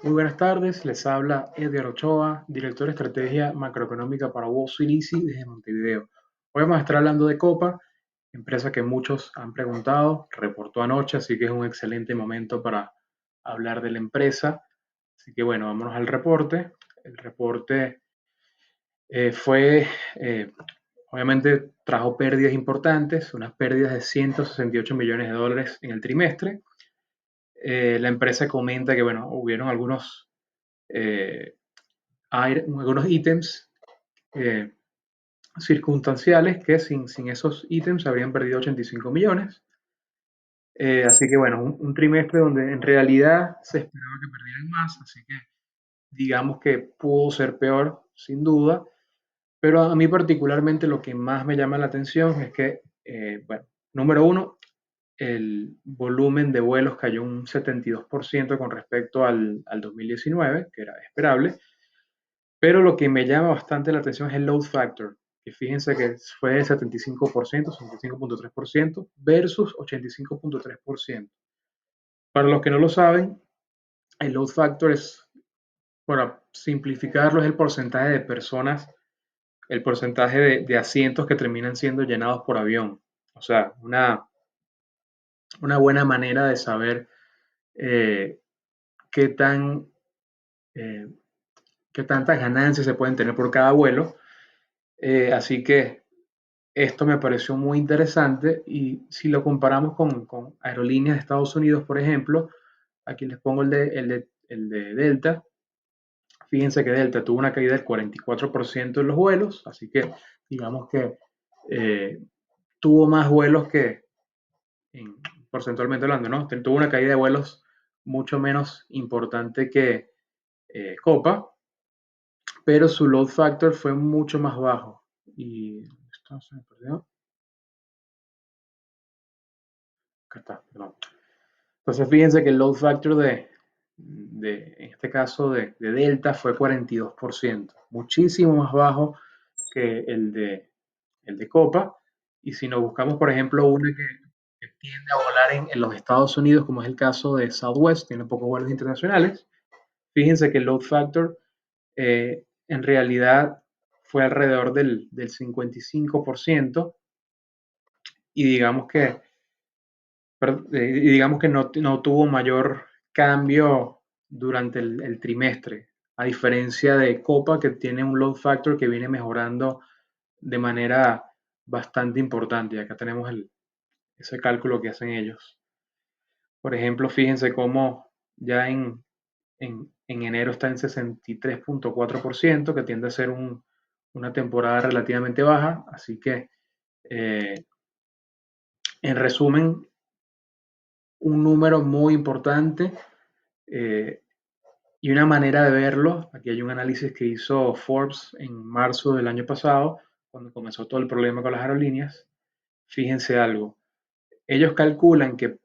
Muy buenas tardes, les habla Edgar Ochoa, director de estrategia macroeconómica para Wall Street Easy desde Montevideo. Hoy vamos a estar hablando de Copa, empresa que muchos han preguntado, reportó anoche, así que es un excelente momento para hablar de la empresa. Así que bueno, vámonos al reporte. El reporte fue, eh, obviamente, trajo pérdidas importantes, unas pérdidas de 168 millones de dólares en el trimestre. La empresa comenta que, bueno, hubieron eh, algunos ítems eh, circunstanciales que sin esos ítems habrían perdido 85 millones. Así que bueno, un trimestre donde en realidad se esperaba que perdieran más, así que digamos que pudo ser peor, sin duda, pero a mí particularmente lo que más me llama la atención es que, bueno, número uno, el volumen de vuelos cayó un 72% con respecto al 2019, que era esperable. Pero lo que me llama bastante la atención es el load factor, que fíjense que fue de 75%, 75.3% versus 85.3%. Para los que no lo saben, el load factor es, para simplificarlo, es el porcentaje de personas, el porcentaje de asientos que terminan siendo llenados por avión. O sea, una buena manera de saber eh, qué tan, eh, qué tantas ganancias se pueden tener por cada vuelo. Así que esto me pareció muy interesante y si lo comparamos con aerolíneas de Estados Unidos, por ejemplo, aquí les pongo el de Delta. Fíjense que Delta tuvo una caída del 44% en los vuelos, así que digamos que eh, tuvo más vuelos que, en, porcentualmente hablando, ¿no? Tuvo una caída de vuelos mucho menos importante que Copa, pero su load factor fue mucho más bajo. Y esto se me perdió. Acá está, perdón. Entonces fíjense que el load factor en este caso de Delta fue 42%, muchísimo más bajo que el de Copa. Y si nos buscamos, por ejemplo, una que tiende a volar en los Estados Unidos, como es el caso de Southwest, tiene pocos vuelos internacionales, fíjense que el load factor en realidad fue alrededor del 55% y digamos que no tuvo mayor cambio durante el trimestre, a diferencia de Copa, que tiene un load factor que viene mejorando de manera bastante importante. Y acá tenemos ese cálculo que hacen ellos. Por ejemplo, fíjense cómo ya en enero está en 63.4%, que tiende a ser una temporada relativamente baja. Así que, en resumen, un número muy importante. eh, Y una manera de verlo, aquí hay un análisis que hizo Forbes en marzo del año pasado, cuando comenzó todo el problema con las aerolíneas. Fíjense algo, ellos calculan que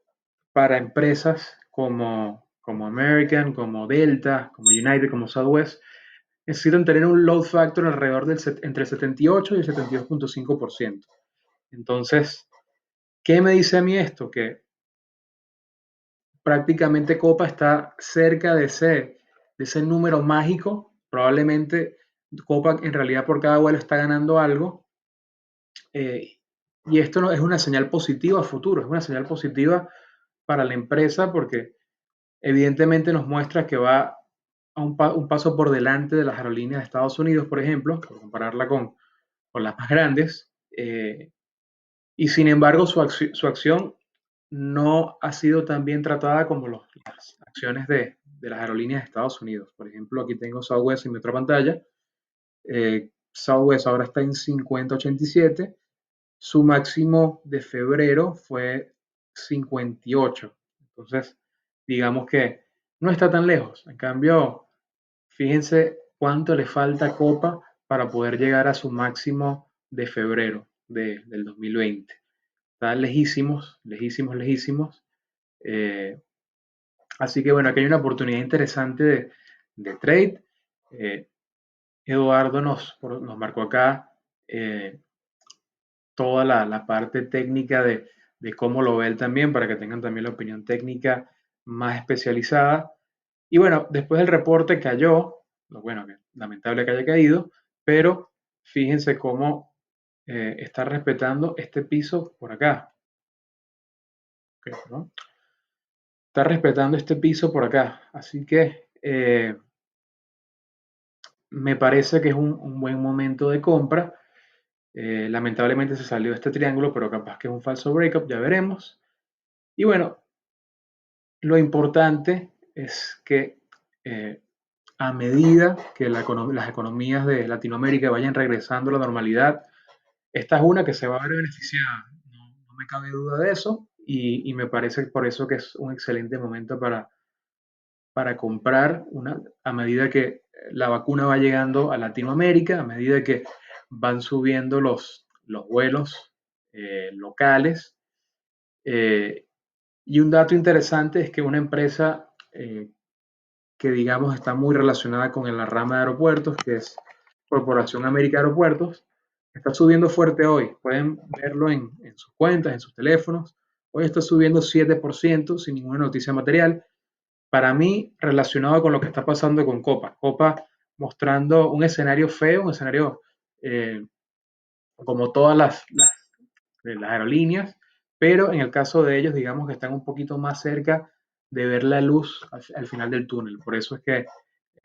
para empresas como American, como Delta, como United, como Southwest, necesitan tener un load factor alrededor entre el 78 y el 72.5%. Entonces, ¿qué me dice a mí esto? Que prácticamente Copa está cerca de ese número mágico. Probablemente Copa en realidad por cada vuelo está ganando algo. eh, y esto no, es una señal positiva a futuro, es una señal positiva para la empresa porque evidentemente nos muestra que va un paso por delante de las aerolíneas de Estados Unidos, por ejemplo, por compararla con las más grandes. Y sin embargo, su acción no ha sido tan bien tratada como las acciones de las aerolíneas de Estados Unidos. Por ejemplo, aquí tengo Southwest en mi otra pantalla. Southwest ahora está en 50.87. Su máximo de febrero fue 58. Entonces, digamos que no está tan lejos. En cambio, fíjense cuánto le falta a Copa para poder llegar a su máximo de febrero del 2020. Están lejísimos, lejísimos, lejísimos. Eh, Así que bueno, aquí hay una oportunidad interesante de trade. Eh, Eduardo nos marcó acá toda la parte técnica de cómo lo ve él también, para que tengan también la opinión técnica más especializada. Y bueno, después del reporte cayó, lo bueno, que lamentable que haya caído, pero fíjense cómo está respetando este piso por acá. Okay, ¿no? Está respetando este piso por acá. Así que me parece que es un buen momento de compra. Lamentablemente se salió de este triángulo, pero capaz que es un falso breakup, ya veremos. Y bueno, lo importante es que a medida que las economías de Latinoamérica vayan regresando a la normalidad, esta es una que se va a ver beneficiada, no me cabe duda de eso, y me parece por eso que es un excelente momento para comprar a medida que la vacuna va llegando a Latinoamérica, a medida que van subiendo los vuelos locales. Y un dato interesante es que una empresa que digamos está muy relacionada con la rama de aeropuertos, que es Corporación América Aeropuertos, está subiendo fuerte hoy. Pueden verlo en sus cuentas, en sus teléfonos. Hoy está subiendo 7% sin ninguna noticia material. Para mí, relacionado con lo que está pasando con Copa. Copa mostrando un escenario feo, un escenario como todas las aerolíneas, pero en el caso de ellos, digamos que están un poquito más cerca de ver la luz al final del túnel. Por eso es que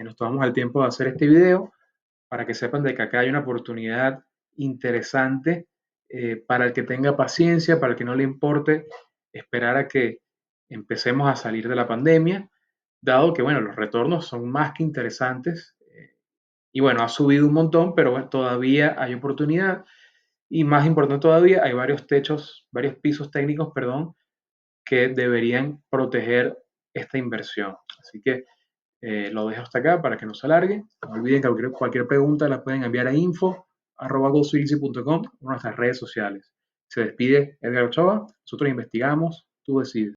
nos tomamos el tiempo de hacer este video, para que sepan de que acá hay una oportunidad interesante para el que tenga paciencia, para el que no le importe esperar a que empecemos a salir de la pandemia, dado que, bueno, los retornos son más que interesantes. Y bueno, ha subido un montón, pero bueno, todavía hay oportunidad. Y más importante todavía, hay varios techos, varios pisos técnicos, perdón, que deberían proteger esta inversión. Así que lo dejo hasta acá para que no se alargue. No olviden que cualquier pregunta la pueden enviar a info@gosueasy.com o en nuestras redes sociales. Se despide Edgar Ochoa. Nosotros investigamos, tú decides.